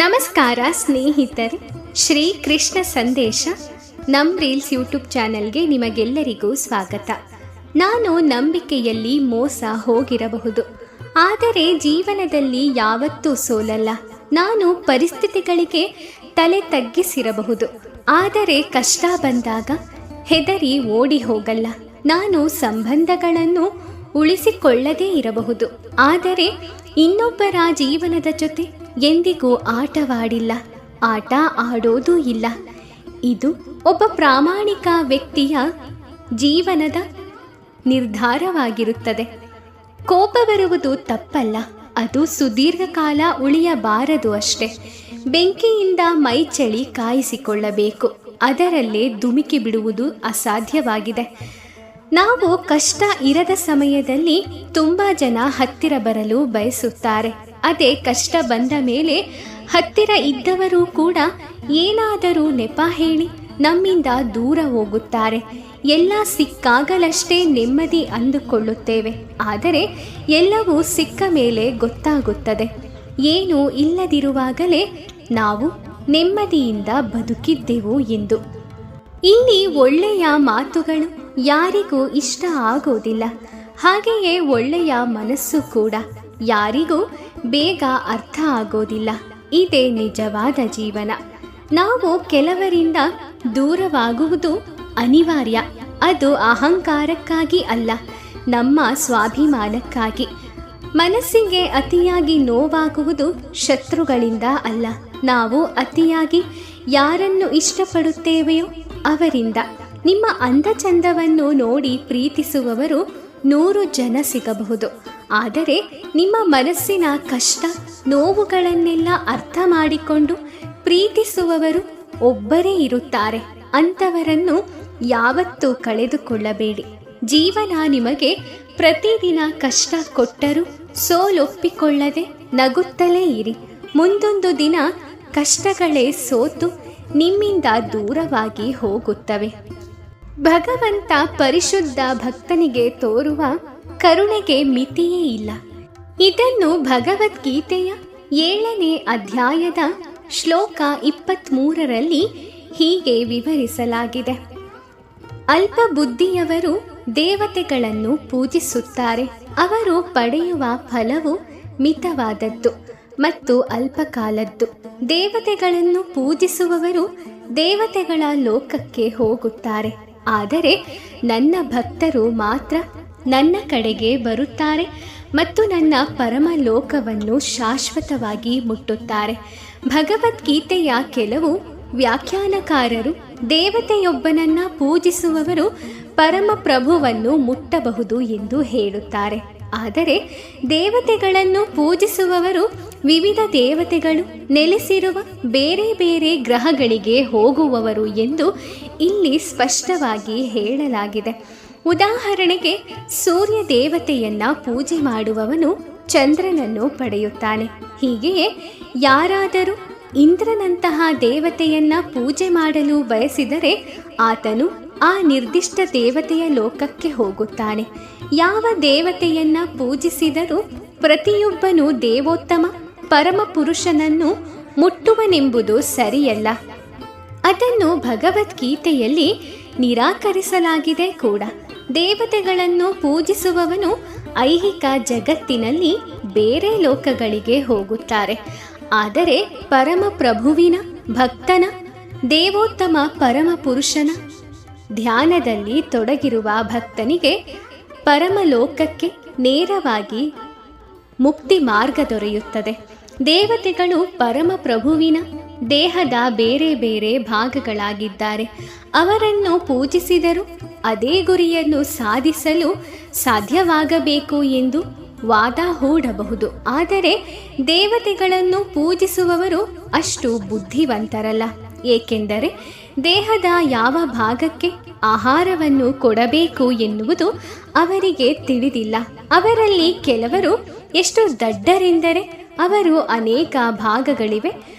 ನಮಸ್ಕಾರ ಸ್ನೇಹಿತರೆ, ಶ್ರೀ ಕೃಷ್ಣ ಸಂದೇಶ ನಮ್ಮ ರೀಲ್ಸ್ ಯೂಟ್ಯೂಬ್ ಚಾನೆಲ್ಗೆ ನಿಮಗೆಲ್ಲರಿಗೂ ಸ್ವಾಗತ. ನಾನು ನಂಬಿಕೆಯಲ್ಲಿ ಮೋಸ ಹೋಗಿರಬಹುದು, ಆದರೆ ಜೀವನದಲ್ಲಿ ಯಾವತ್ತೂ ಸೋಲಲ್ಲ. ನಾನು ಪರಿಸ್ಥಿತಿಗಳಿಗೆ ತಲೆ ತಗ್ಗಿಸಿರಬಹುದು, ಆದರೆ ಕಷ್ಟ ಬಂದಾಗ ಹೆದರಿ ಓಡಿ ಹೋಗಲ್ಲ. ನಾನು ಸಂಬಂಧಗಳನ್ನು ಉಳಿಸಿಕೊಳ್ಳದೇ ಇರಬಹುದು, ಆದರೆ ಇನ್ನೊಬ್ಬರ ಜೀವನದ ಜೊತೆ ಎಂದಿಗೂ ಆಟವಾಡಿಲ್ಲ, ಆಟ ಆಡೋದೂ ಇಲ್ಲ. ಇದು ಒಬ್ಬ ಪ್ರಾಮಾಣಿಕ ವ್ಯಕ್ತಿಯ ಜೀವನದ ನಿರ್ಧಾರವಾಗಿರುತ್ತದೆ. ಕೋಪ ಬರುವುದು ತಪ್ಪಲ್ಲ, ಅದು ಸುದೀರ್ಘಕಾಲ ಉಳಿಯಬಾರದು ಅಷ್ಟೆ. ಬೆಂಕಿಯಿಂದ ಮೈ ಚಳಿ ಕಾಯಿಸಿಕೊಳ್ಳಬೇಕು, ಅದರಲ್ಲೇ ಧುಮುಕಿ ಬಿಡುವುದು ಅಸಾಧ್ಯವಾಗಿದೆ. ನಾವು ಕಷ್ಟ ಇರದ ಸಮಯದಲ್ಲಿ ತುಂಬ ಜನ ಹತ್ತಿರ ಬರಲು ಬಯಸುತ್ತಾರೆ. ಅದೇ ಕಷ್ಟ ಬಂದ ಮೇಲೆ ಹತ್ತಿರ ಇದ್ದವರು ಕೂಡ ಏನಾದರೂ ನೆಪ ಹೇಳಿ ನಮ್ಮಿಂದ ದೂರ ಹೋಗುತ್ತಾರೆ. ಎಲ್ಲ ಸಿಕ್ಕಾಗಲಷ್ಟೇ ನೆಮ್ಮದಿ ಅಂದುಕೊಳ್ಳುತ್ತೇವೆ, ಆದರೆ ಎಲ್ಲವೂ ಸಿಕ್ಕ ಮೇಲೆ ಗೊತ್ತಾಗುತ್ತದೆ ಏನೂ ಇಲ್ಲದಿರುವಾಗಲೇ ನಾವು ನೆಮ್ಮದಿಯಿಂದ ಬದುಕಿದ್ದೆವು ಎಂದು. ಇಲ್ಲಿ ಒಳ್ಳೆಯ ಮಾತುಗಳು ಯಾರಿಗೂ ಇಷ್ಟ ಆಗೋದಿಲ್ಲ, ಹಾಗೆಯೇ ಒಳ್ಳೆಯ ಮನಸ್ಸು ಕೂಡ ಯಾರಿಗೂ ಬೇಗ ಅರ್ಥ ಆಗೋದಿಲ್ಲ. ಇದೇ ನಿಜವಾದ ಜೀವನ. ನಾವು ಕೆಲವರಿಂದ ದೂರವಾಗುವುದು ಅನಿವಾರ್ಯ. ಅದು ಅಹಂಕಾರಕ್ಕಾಗಿ ಅಲ್ಲ, ನಮ್ಮ ಸ್ವಾಭಿಮಾನಕ್ಕಾಗಿ. ಮನಸ್ಸಿಗೆ ಅತಿಯಾಗಿ ನೋವಾಗುವುದು ಶತ್ರುಗಳಿಂದ ಅಲ್ಲ, ನಾವು ಅತಿಯಾಗಿ ಯಾರನ್ನು ಇಷ್ಟಪಡುತ್ತೇವೆಯೋ ಅವರಿಂದ. ನಿಮ್ಮ ಅಂದಚಂದವನ್ನು ನೋಡಿ ಪ್ರೀತಿಸುವವರು 100 ಜನ ಸಿಗಬಹುದು, ಆದರೆ ನಿಮ್ಮ ಮನಸ್ಸಿನ ಕಷ್ಟ ನೋವುಗಳನ್ನೆಲ್ಲ ಅರ್ಥ ಮಾಡಿಕೊಂಡು ಪ್ರೀತಿಸುವವರು ಒಬ್ಬರೇ ಇರುತ್ತಾರೆ. ಅಂಥವರನ್ನು ಯಾವತ್ತೂ ಕಳೆದುಕೊಳ್ಳಬೇಡಿ. ಜೀವನ ನಿಮಗೆ ಪ್ರತಿದಿನ ಕಷ್ಟ ಕೊಟ್ಟರೂ ಸೋಲೊಪ್ಪಿಕೊಳ್ಳದೆ ನಗುತ್ತಲೇ ಇರಿ. ಮುಂದೊಂದು ದಿನ ಕಷ್ಟಗಳೇ ಸೋತು ನಿಮ್ಮಿಂದ ದೂರವಾಗಿ ಹೋಗುತ್ತವೆ. ಭಗವಂತ ಪರಿಶುದ್ಧ ಭಕ್ತನಿಗೆ ತೋರುವ ಕರುಣೆಗೆ ಮಿತಿಯೇ ಇಲ್ಲ. ಇದನ್ನು ಭಗವದ್ಗೀತೆಯ 7ನೇ ಅಧ್ಯಾಯದ ಶ್ಲೋಕ 23ರಲ್ಲಿ ಹೀಗೆ ವಿವರಿಸಲಾಗಿದೆ. ಅಲ್ಪ ಬುದ್ಧಿಯವರು ದೇವತೆಗಳನ್ನು ಪೂಜಿಸುತ್ತಾರೆ. ಅವರು ಪಡೆಯುವ ಫಲವು ಮಿತವಾದದ್ದು ಮತ್ತು ಅಲ್ಪಕಾಲದ್ದು. ದೇವತೆಗಳನ್ನು ಪೂಜಿಸುವವರು ದೇವತೆಗಳ ಲೋಕಕ್ಕೆ ಹೋಗುತ್ತಾರೆ, ಆದರೆ ನನ್ನ ಭಕ್ತರು ಮಾತ್ರ ನನ್ನ ಕಡೆಗೆ ಬರುತ್ತಾರೆ ಮತ್ತು ನನ್ನ ಪರಮ ಲೋಕವನ್ನು ಶಾಶ್ವತವಾಗಿ ಮುಟ್ಟುತ್ತಾರೆ. ಭಗವದ್ಗೀತೆಯ ಕೆಲವು ವ್ಯಾಖ್ಯಾನಕಾರರು ದೇವತೆಯೊಬ್ಬನನ್ನ ಪೂಜಿಸುವವರು ಪರಮ ಪ್ರಭುವನ್ನು ಮುಟ್ಟಬಹುದು ಎಂದು ಹೇಳುತ್ತಾರೆ, ಆದರೆ ದೇವತೆಗಳನ್ನು ಪೂಜಿಸುವವರು ವಿವಿಧ ದೇವತೆಗಳು ನೆಲೆಸಿರುವ ಬೇರೆ ಬೇರೆ ಗ್ರಹಗಳಿಗೆ ಹೋಗುವವರು ಎಂದು ಇಲ್ಲಿ ಸ್ಪಷ್ಟವಾಗಿ ಹೇಳಲಾಗಿದೆ. ಉದಾಹರಣೆಗೆ, ಸೂರ್ಯ ದೇವತೆಯನ್ನ ಪೂಜೆ ಮಾಡುವವನು ಚಂದ್ರನನ್ನು ಪಡೆಯುತ್ತಾನೆ. ಹೀಗೆಯೇ ಯಾರಾದರೂ ಇಂದ್ರನಂತಹ ದೇವತೆಯನ್ನ ಪೂಜೆ ಮಾಡಲು ಬಯಸಿದರೆ ಆತನು ಆ ನಿರ್ದಿಷ್ಟ ದೇವತೆಯ ಲೋಕಕ್ಕೆ ಹೋಗುತ್ತಾನೆ. ಯಾವ ದೇವತೆಯನ್ನ ಪೂಜಿಸಿದರೂ ಪ್ರತಿಯೊಬ್ಬನು ದೇವೋತ್ತಮ ಪರಮ ಪುರುಷನನ್ನು ಮುಟ್ಟುವನೆಂಬುದು ಸರಿಯಲ್ಲ. ಅದನ್ನು ಭಗವದ್ಗೀತೆಯಲ್ಲಿ ನಿರಾಕರಿಸಲಾಗಿದೆ ಕೂಡ. ದೇವತೆಗಳನ್ನು ಪೂಜಿಸುವವನು ಐಹಿಕ ಜಗತ್ತಿನಲ್ಲಿ ಬೇರೆ ಲೋಕಗಳಿಗೆ ಹೋಗುತ್ತಾರೆ, ಆದರೆ ಪರಮ ಪ್ರಭುವಿನ ಭಕ್ತನ ದೇವೋತ್ತಮ ಪರಮ ಪುರುಷನ ಧ್ಯಾನದಲ್ಲಿ ತೊಡಗಿರುವ ಭಕ್ತನಿಗೆ ಪರಮಲೋಕಕ್ಕೆ ನೇರವಾಗಿ ಮುಕ್ತಿ ಮಾರ್ಗ ದೊರೆಯುತ್ತದೆ. ದೇವತೆಗಳು ಪರಮ ಪ್ರಭುವಿನ ದೇಹದ ಬೇರೆ ಬೇರೆ ಭಾಗಗಳಾಗಿದ್ದಾರೆ. ಅವರನ್ನು ಪೂಜಿಸಿದರೂ ಅದೇ ಗುರಿಯನ್ನು ಸಾಧಿಸಲು ಸಾಧ್ಯವಾಗಬೇಕು ಎಂದು ವಾದ ಹೂಡಬಹುದು, ಆದರೆ ದೇವತೆಗಳನ್ನು ಪೂಜಿಸುವವರು ಅಷ್ಟು ಬುದ್ಧಿವಂತರಲ್ಲ. ಏಕೆಂದರೆ ದೇಹದ ಯಾವ ಭಾಗಕ್ಕೆ ಆಹಾರವನ್ನು ಕೊಡಬೇಕು ಎನ್ನುವುದು ಅವರಿಗೆ ತಿಳಿದಿಲ್ಲ. ಅವರಲ್ಲಿ ಕೆಲವರು ಎಷ್ಟು ದಡ್ಡರೆಂದರೆ ಅವರು ಅನೇಕ ಭಾಗಗಳಿವೆ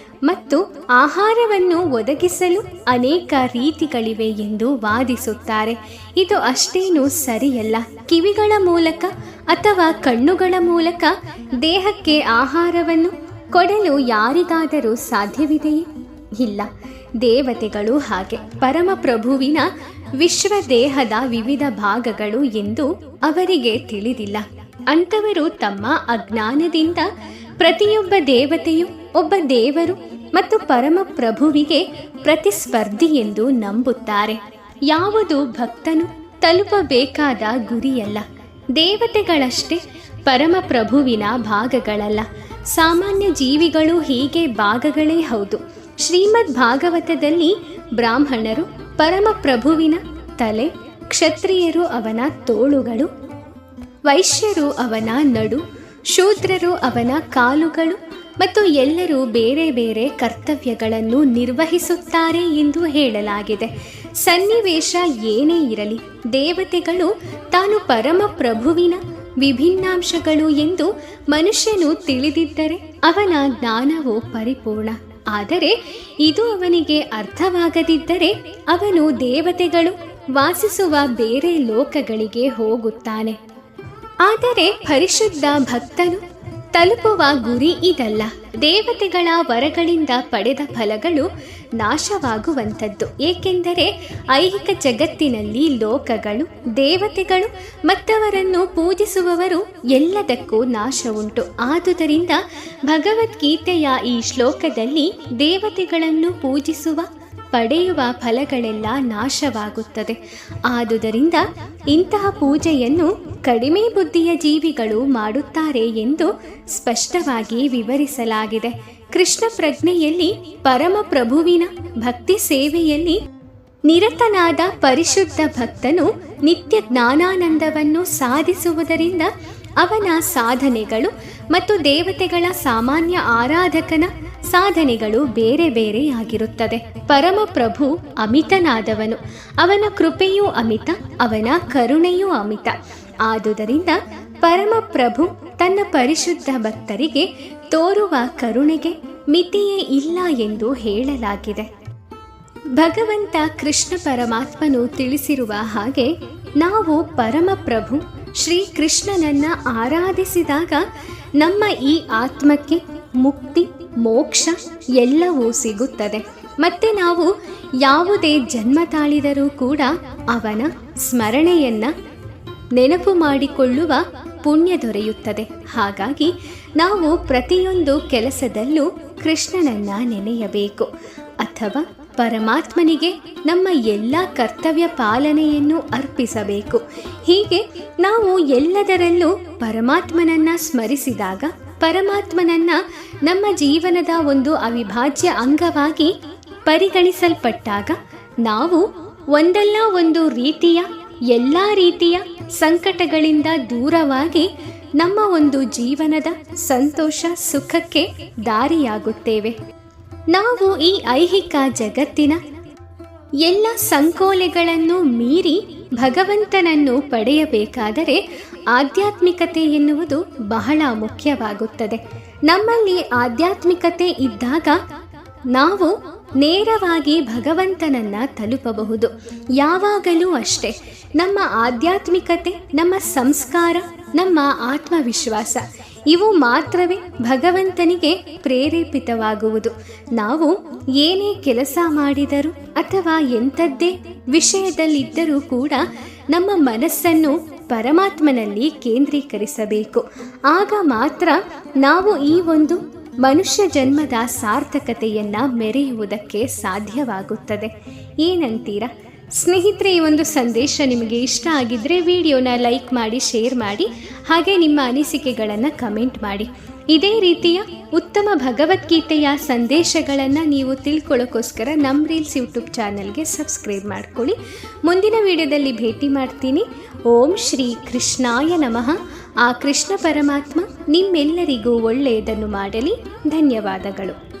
ಮತ್ತು ಆಹಾರವನ್ನು ಒದಗಿಸಲು ಅನೇಕ ರೀತಿಗಳಿವೆ ಎಂದು ವಾದಿಸುತ್ತಾರೆ. ಇದು ಅಷ್ಟೇನೂ ಸರಿಯಲ್ಲ. ಕಿವಿಗಳ ಮೂಲಕ ಅಥವಾ ಕಣ್ಣುಗಳ ಮೂಲಕ ದೇಹಕ್ಕೆ ಆಹಾರವನ್ನು ಕೊಡಲು ಯಾರಿಗಾದರೂ ಸಾಧ್ಯವಿದೆಯೇ? ಇಲ್ಲ. ದೇವತೆಗಳು ಹಾಗೆ ಪರಮಪ್ರಭುವಿನ ವಿಶ್ವದೇಹದ ವಿವಿಧ ಭಾಗಗಳು ಎಂದು ಅವರಿಗೆ ತಿಳಿದಿಲ್ಲ. ಅಂಥವರು ತಮ್ಮ ಅಜ್ಞಾನದಿಂದ ಪ್ರತಿಯೊಬ್ಬ ದೇವತೆಯು ಒಬ್ಬ ದೇವರು ಮತ್ತು ಪರಮಪ್ರಭುವಿಗೆ ಪ್ರತಿಸ್ಪರ್ಧಿ ಎಂದು ನಂಬುತ್ತಾರೆ. ಯಾವುದು ಭಕ್ತನು ತಲುಪಬೇಕಾದ ಗುರಿಯಲ್ಲ. ದೇವತೆಗಳಷ್ಟೇ ಪರಮಪ್ರಭುವಿನ ಭಾಗಗಳಲ್ಲ. ಸಾಮಾನ್ಯ ಜೀವಿಗಳು ಹೀಗೆ ಭಾಗಗಳೇ ಹೌದು. ಶ್ರೀಮದ್ ಭಾಗವತದಲ್ಲಿ ಬ್ರಾಹ್ಮಣರು ಪರಮಪ್ರಭುವಿನ ತಲೆ, ಕ್ಷತ್ರಿಯರು ಅವನ ತೋಳುಗಳು, ವೈಶ್ಯರು ಅವನ ನಡು, ಶೂದ್ರರು ಅವನ ಕಾಲುಗಳು ಮತ್ತು ಎಲ್ಲರೂ ಬೇರೆ ಬೇರೆ ಕರ್ತವ್ಯಗಳನ್ನು ನಿರ್ವಹಿಸುತ್ತಾರೆ ಎಂದು ಹೇಳಲಾಗಿದೆ. ಸನ್ನಿವೇಶ ಏನೇ ಇರಲಿ, ದೇವತೆಗಳು ತಾನು ಪರಮಪ್ರಭುವಿನ ವಿಭಿನ್ನಾಂಶಗಳು ಎಂದು ಮನುಷ್ಯನು ತಿಳಿದಿದ್ದರೆ ಅವನ ಜ್ಞಾನವು ಪರಿಪೂರ್ಣ. ಆದರೆ ಇದು ಅವನಿಗೆ ಅರ್ಥವಾಗದಿದ್ದರೆ ಅವನು ದೇವತೆಗಳು ವಾಸಿಸುವ ಬೇರೆ ಲೋಕಗಳಿಗೆ ಹೋಗುತ್ತಾನೆ. ಆದರೆ ಪರಿಶುದ್ಧ ಭಕ್ತನು ತಲುಪುವ ಗುರಿ ಇದಲ್ಲ. ದೇವತೆಗಳ ವರಗಳಿಂದ ಪಡೆದ ಫಲಗಳು ನಾಶವಾಗುವಂಥದ್ದು. ಏಕೆಂದರೆ ಐಹಿಕ ಜಗತ್ತಿನಲ್ಲಿ ಲೋಕಗಳು, ದೇವತೆಗಳು ಮತ್ತವರನ್ನು ಪೂಜಿಸುವವರು ಎಲ್ಲದಕ್ಕೂ ನಾಶ ಉಂಟು. ಆದುದರಿಂದ ಭಗವದ್ಗೀತೆಯ ಈ ಶ್ಲೋಕದಲ್ಲಿ ದೇವತೆಗಳನ್ನು ಪೂಜಿಸುವ ಪಡೆಯುವ ಫಲಗಳೆಲ್ಲ ನಾಶವಾಗುತ್ತದೆ. ಆದುದರಿಂದ ಇಂತಹ ಪೂಜೆಯನ್ನು ಕಡಿಮೆ ಬುದ್ಧಿಯ ಜೀವಿಗಳು ಮಾಡುತ್ತಾರೆ ಎಂದು ಸ್ಪಷ್ಟವಾಗಿ ವಿವರಿಸಲಾಗಿದೆ. ಕೃಷ್ಣ ಪ್ರಜ್ಞೆಯಲ್ಲಿ ಪರಮಪ್ರಭುವಿನ ಭಕ್ತಿ ಸೇವೆಯಲ್ಲಿ ನಿರತನಾದ ಪರಿಶುದ್ಧ ಭಕ್ತನು ನಿತ್ಯ ಜ್ಞಾನಾನಂದವನ್ನು ಸಾಧಿಸುವುದರಿಂದ ಅವನ ಸಾಧನೆಗಳು ಮತ್ತು ದೇವತೆಗಳ ಸಾಮಾನ್ಯ ಆರಾಧಕನ ಸಾಧನೆಗಳು ಬೇರೆ ಬೇರೆಯಾಗಿರುತ್ತದೆ. ಪರಮಪ್ರಭು ಅಮಿತನಾದವನು, ಅವನ ಕೃಪೆಯೂ ಅಮಿತ, ಅವನ ಕರುಣೆಯೂ ಅಮಿತ. ಆದುದರಿಂದ ಪರಮಪ್ರಭು ತನ್ನ ಪರಿಶುದ್ಧ ಭಕ್ತರಿಗೆ ತೋರುವ ಕರುಣೆಗೆ ಮಿತಿಯೇ ಇಲ್ಲ ಎಂದು ಹೇಳಲಾಗಿದೆ. ಭಗವಂತ ಕೃಷ್ಣ ಪರಮಾತ್ಮನು ತಿಳಿಸಿರುವ ಹಾಗೆ ನಾವು ಪರಮಪ್ರಭು ಶ್ರೀಕೃಷ್ಣನನ್ನು ಆರಾಧಿಸಿದಾಗ ನಮ್ಮ ಈ ಆತ್ಮಕ್ಕೆ ಮುಕ್ತಿ, ಮೋಕ್ಷ ಎಲ್ಲವೂ ಸಿಗುತ್ತದೆ. ಮತ್ತೆ ನಾವು ಯಾವುದೇ ಜನ್ಮ ತಾಳಿದರೂ ಕೂಡ ಅವನ ಸ್ಮರಣೆಯನ್ನು ನೆನಪು ಮಾಡಿಕೊಳ್ಳುವ ಪುಣ್ಯ ದೊರೆಯುತ್ತದೆ. ಹಾಗಾಗಿ ನಾವು ಪ್ರತಿಯೊಂದು ಕೆಲಸದಲ್ಲೂ ಕೃಷ್ಣನನ್ನ ನೆನೆಯಬೇಕು ಅಥವಾ ಪರಮಾತ್ಮನಿಗೆ ನಮ್ಮ ಎಲ್ಲ ಕರ್ತವ್ಯ ಪಾಲನೆಯನ್ನು ಅರ್ಪಿಸಬೇಕು. ಹೀಗೆ ನಾವು ಎಲ್ಲದರಲ್ಲೂ ಪರಮಾತ್ಮನನ್ನ ಸ್ಮರಿಸಿದಾಗ, ಪರಮಾತ್ಮನನ್ನ ನಮ್ಮ ಜೀವನದ ಒಂದು ಅವಿಭಾಜ್ಯ ಅಂಗವಾಗಿ ಪರಿಗಣಿಸಲ್ಪಟ್ಟಾಗ ನಾವು ಒಂದಲ್ಲ ಒಂದು ರೀತಿಯ ಎಲ್ಲ ರೀತಿಯ ಸಂಕಟಗಳಿಂದ ದೂರವಾಗಿ ನಮ್ಮ ಒಂದು ಜೀವನದ ಸಂತೋಷ ಸುಖಕ್ಕೆ ದಾರಿಯಾಗುತ್ತೇವೆ. ನಾವು ಈ ಐಹಿಕ ಜಗತ್ತಿನ ಎಲ್ಲ ಸಂಕೋಲೆಗಳನ್ನು ಮೀರಿ ಭಗವಂತನನ್ನು ಪಡೆಯಬೇಕಾದರೆ ಆಧ್ಯಾತ್ಮಿಕತೆ ಎನ್ನುವುದು ಬಹಳ ಮುಖ್ಯವಾಗುತ್ತದೆ. ನಮ್ಮಲ್ಲಿ ಆಧ್ಯಾತ್ಮಿಕತೆ ಇದ್ದಾಗ ನಾವು ನೇರವಾಗಿ ಭಗವಂತನನ್ನ ತಲುಪಬಹುದು. ಯಾವಾಗಲೂ ಅಷ್ಟೇ, ನಮ್ಮ ಆಧ್ಯಾತ್ಮಿಕತೆ, ನಮ್ಮ ಸಂಸ್ಕಾರ, ನಮ್ಮ ಆತ್ಮವಿಶ್ವಾಸ ಇವು ಮಾತ್ರವೇ ಭಗವಂತನಿಗೆ ಪ್ರೇರೇಪಿತವಾಗುವುದು. ನಾವು ಏನೇ ಕೆಲಸ ಮಾಡಿದರೂ ಅಥವಾ ಎಂಥದ್ದೇ ವಿಷಯದಲ್ಲಿದ್ದರೂ ಕೂಡ ನಮ್ಮ ಮನಸ್ಸನ್ನು ಪರಮಾತ್ಮನಲ್ಲಿ ಕೇಂದ್ರೀಕರಿಸಬೇಕು. ಆಗ ಮಾತ್ರ ನಾವು ಈ ಒಂದು ಮನುಷ್ಯ ಜನ್ಮದ ಸಾರ್ಥಕತೆಯನ್ನು ಮೆರೆಯುವುದಕ್ಕೆ ಸಾಧ್ಯವಾಗುತ್ತದೆ. ಏನಂತೀರಾ ಸ್ನೇಹಿತರೆ? ಈ ಒಂದು ಸಂದೇಶ ನಿಮಗೆ ಇಷ್ಟ ಆಗಿದ್ದರೆ ವಿಡಿಯೋನ ಲೈಕ್ ಮಾಡಿ, ಶೇರ್ ಮಾಡಿ, ಹಾಗೆ ನಿಮ್ಮ ಅನಿಸಿಕೆಗಳನ್ನು ಕಮೆಂಟ್ ಮಾಡಿ. ಇದೇ ರೀತಿಯ ಉತ್ತಮ ಭಗವದ್ಗೀತೆಯ ಸಂದೇಶಗಳನ್ನು ನೀವು ತಿಳ್ಕೊಳ್ಳೋಕ್ಕೋಸ್ಕರ ನಮ್ಮ ರೀಲ್ಸ್ ಯೂಟ್ಯೂಬ್ ಚಾನಲ್ಗೆ ಸಬ್ಸ್ಕ್ರೈಬ್ ಮಾಡ್ಕೊಳ್ಳಿ. ಮುಂದಿನ ವಿಡಿಯೋದಲ್ಲಿ ಭೇಟಿ ಮಾಡ್ತೀನಿ. ಓಂ ಶ್ರೀ ಕೃಷ್ಣಾಯ ನಮಃ. ಆ ಕೃಷ್ಣ ಪರಮಾತ್ಮ ನಿಮ್ಮೆಲ್ಲರಿಗೂ ಒಳ್ಳೆಯದನ್ನು ಮಾಡಲಿ. ಧನ್ಯವಾದಗಳು.